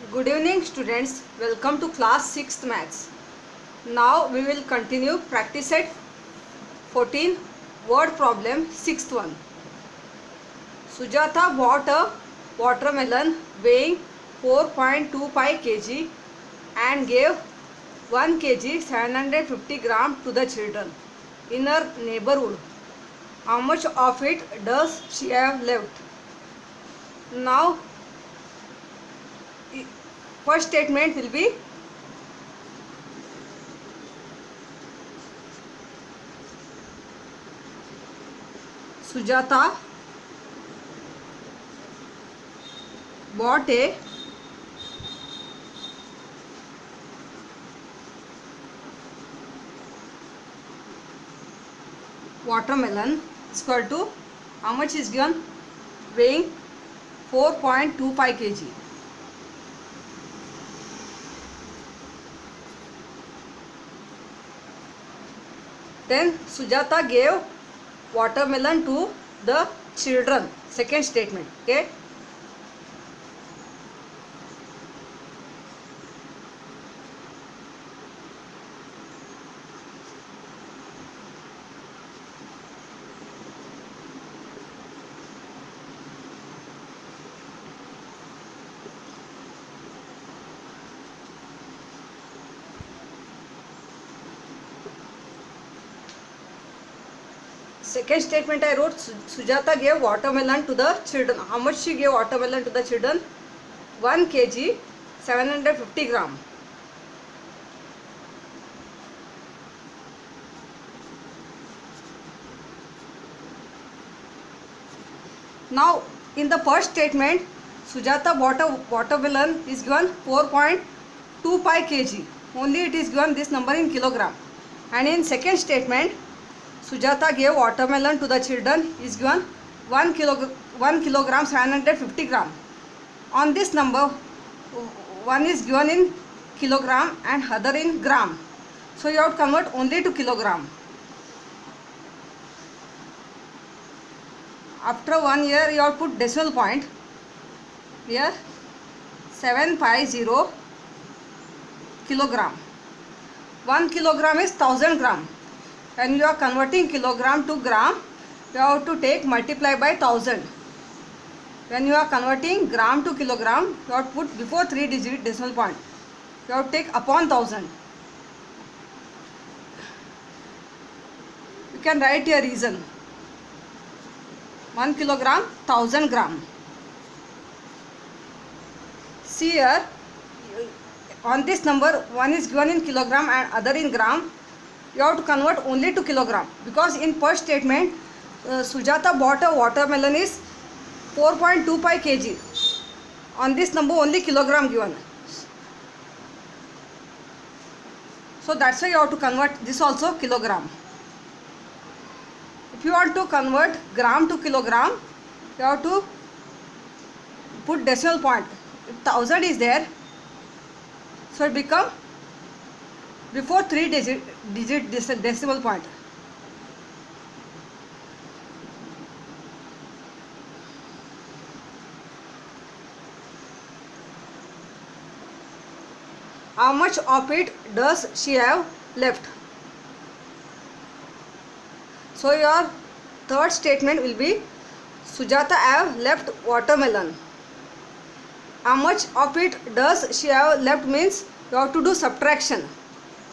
Good evening students, welcome to class 6th maths. Now we will continue practice set 14 word problem 6th one. Sujata bought a watermelon weighing 4.25 kg and gave 1 kg 750 gram to the children in her neighborhood. How much of it does she have left? Now first statement will be Sujata bought a watermelon is equal to how much is given, weighing 4.25 kg. Then Sujata gave watermelon to the children. Second statement. Okay. Second statement I wrote, Sujata gave watermelon to the children. How much she gave watermelon to the children? 1 kg 750 gram. Now in the first statement, Sujata bought a watermelon is given 4.25 kg. Only it is given this number in kilogram. And in second statement, Sujata gave watermelon to the children is given 1 kilogram 750 gram. On this number, one is given in kilogram and other in gram. So you have to convert only to kilogram. After 1 year, you have to put decimal point. Here 750 kilogram. 1 kilogram is 1000 gram. When you are converting kilogram to gram, you have to take multiply by 1000. When you are converting gram to kilogram, you have to put before 3 digit decimal point. You have to take upon 1000. You can write your reason. 1 kilogram, 1000 gram. See here, on this number, one is given in kilogram and other in gram. You have to convert only to kilogram, because in first statement Sujata bought a watermelon is 4.25 kg. On this number only kilogram given. So that's why you have to convert this also kilogram. If you want to convert gram to kilogram, you have to put decimal point. If 1000 is there, so it become before 3 digit decimal point. How much of it does she have left? So your third statement will be Sujata have left watermelon. How much of it does she have left means you have to do subtraction,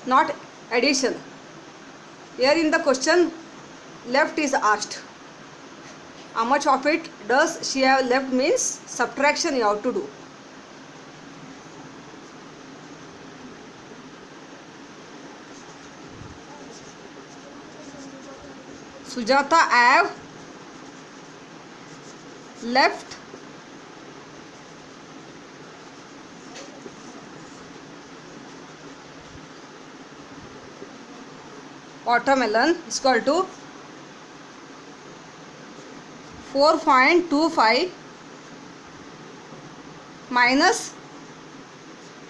not addition. Here in the question, left is asked. How much of it does she have left means subtraction you have to do. Sujata have left watermelon is equal to 4.25 minus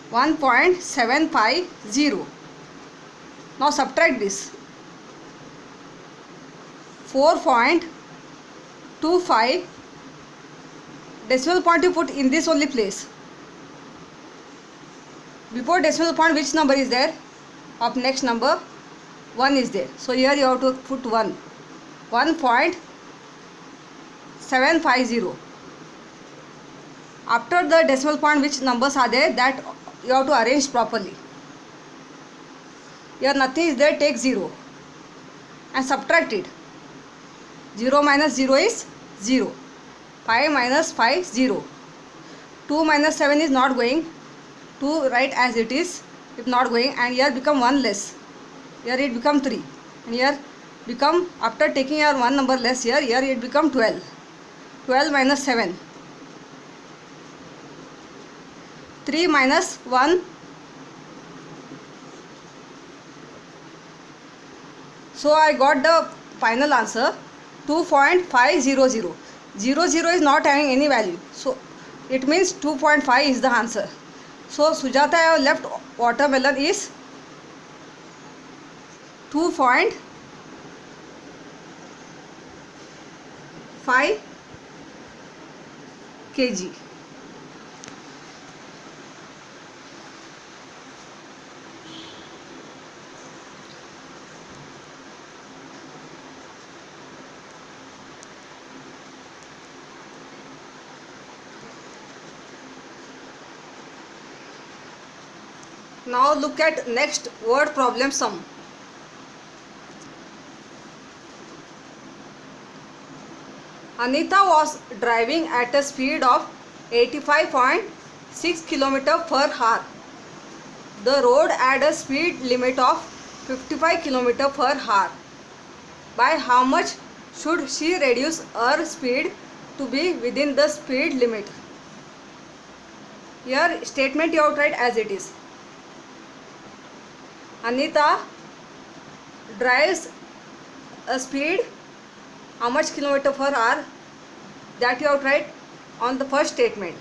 1.750. Now subtract this. 4.25 decimal point you put in this only place. Before decimal point, which number is there? Of next number, 1 is there. So here you have to put 1. 1.750. After the decimal point, which numbers are there, that you have to arrange properly. Here nothing is there, take 0 and subtract it. 0 minus 0 is 0. 5 minus 5, 0. 2 minus 7 is not going. 2 write as it is, if not going, and here become 1 less. Here it become 3. And here become, after taking your 1 number less here it become 12. 12 minus 7. 3 minus 1. So I got the final answer 2.500. 0 is not having any value. So it means 2.5 is the answer. So Sujata have left watermelon is 2.5 kg. Now look at next word problem sum. Anita was driving at a speed of 85.6 km per hour. The road had a speed limit of 55 km per hour. By how much should she reduce her speed to be within the speed limit? Here statement you have to write as it is. Anita drives a speed, how much kilometer per hour, that you have to write on the first statement.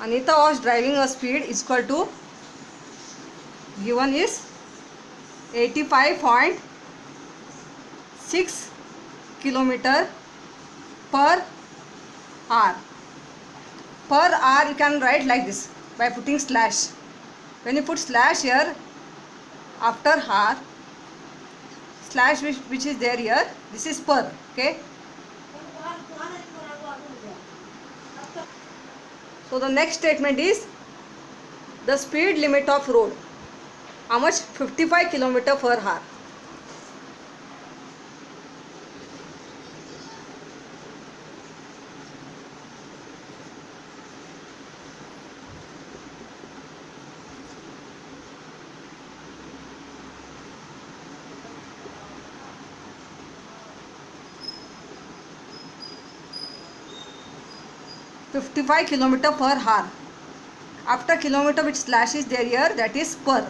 Anita was driving a speed is equal to, given is 85.6 km per hour. Per hour you can write like this by putting slash. When you put slash here after hour, slash which is there here, this is per, okay. So the next statement is the speed limit of road. How much? 55 km per hour. (55 km per hour). After kilometer which slash is there here, that is per.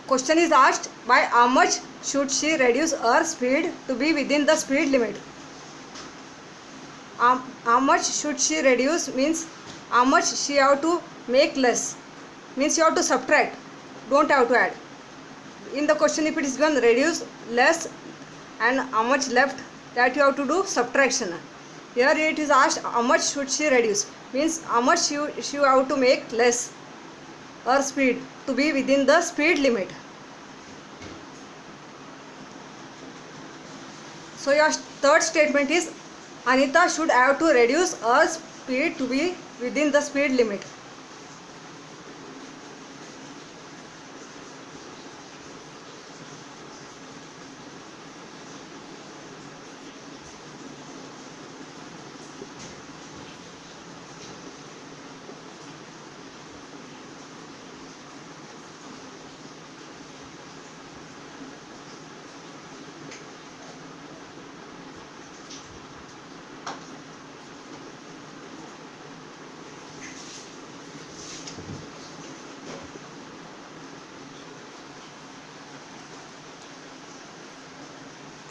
Question is asked, by how much should she reduce her speed to be within the speed limit? How much should she reduce means how much she have to make less, means you have to subtract, don't have to add. In the question if it is given reduce, less, and how much left, that you have to do subtraction. Here it is asked how much should she reduce, means how much she have to make less her speed to be within the speed limit. So your third statement is Anita should have to reduce her speed to be within the speed limit.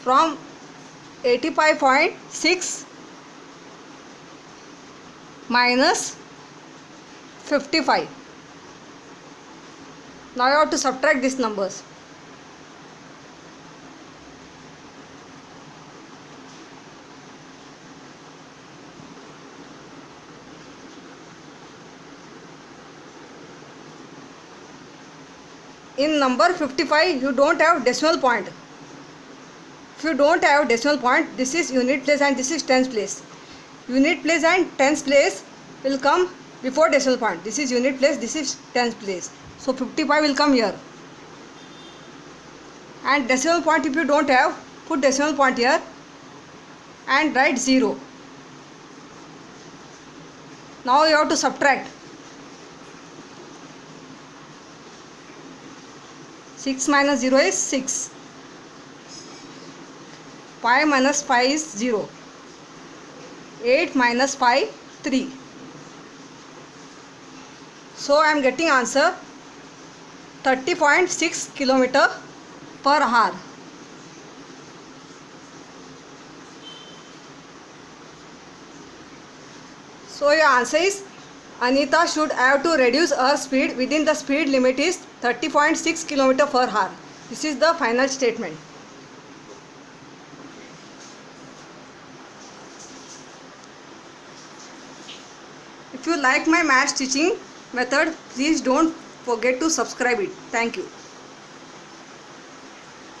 from 85.6 minus 55. Now you have to subtract these numbers. In number 55 you don't have decimal point. If you don't have decimal point, this is unit place and this is tens place. Unit place and tens place will come before decimal point. This is unit place, this is tens place. So 55 will come here. And decimal point, if you don't have, put decimal point here and write 0. Now you have to subtract. 6 minus 0 is 6. 5 minus 5 is 0. 8 minus 5, 3. So I am getting answer 30.6 km per hour. So your answer is Anita should have to reduce her speed within the speed limit is 30.6 km per hour. This is the final statement. If you like my maths teaching method, please don't forget to subscribe it. Thank you.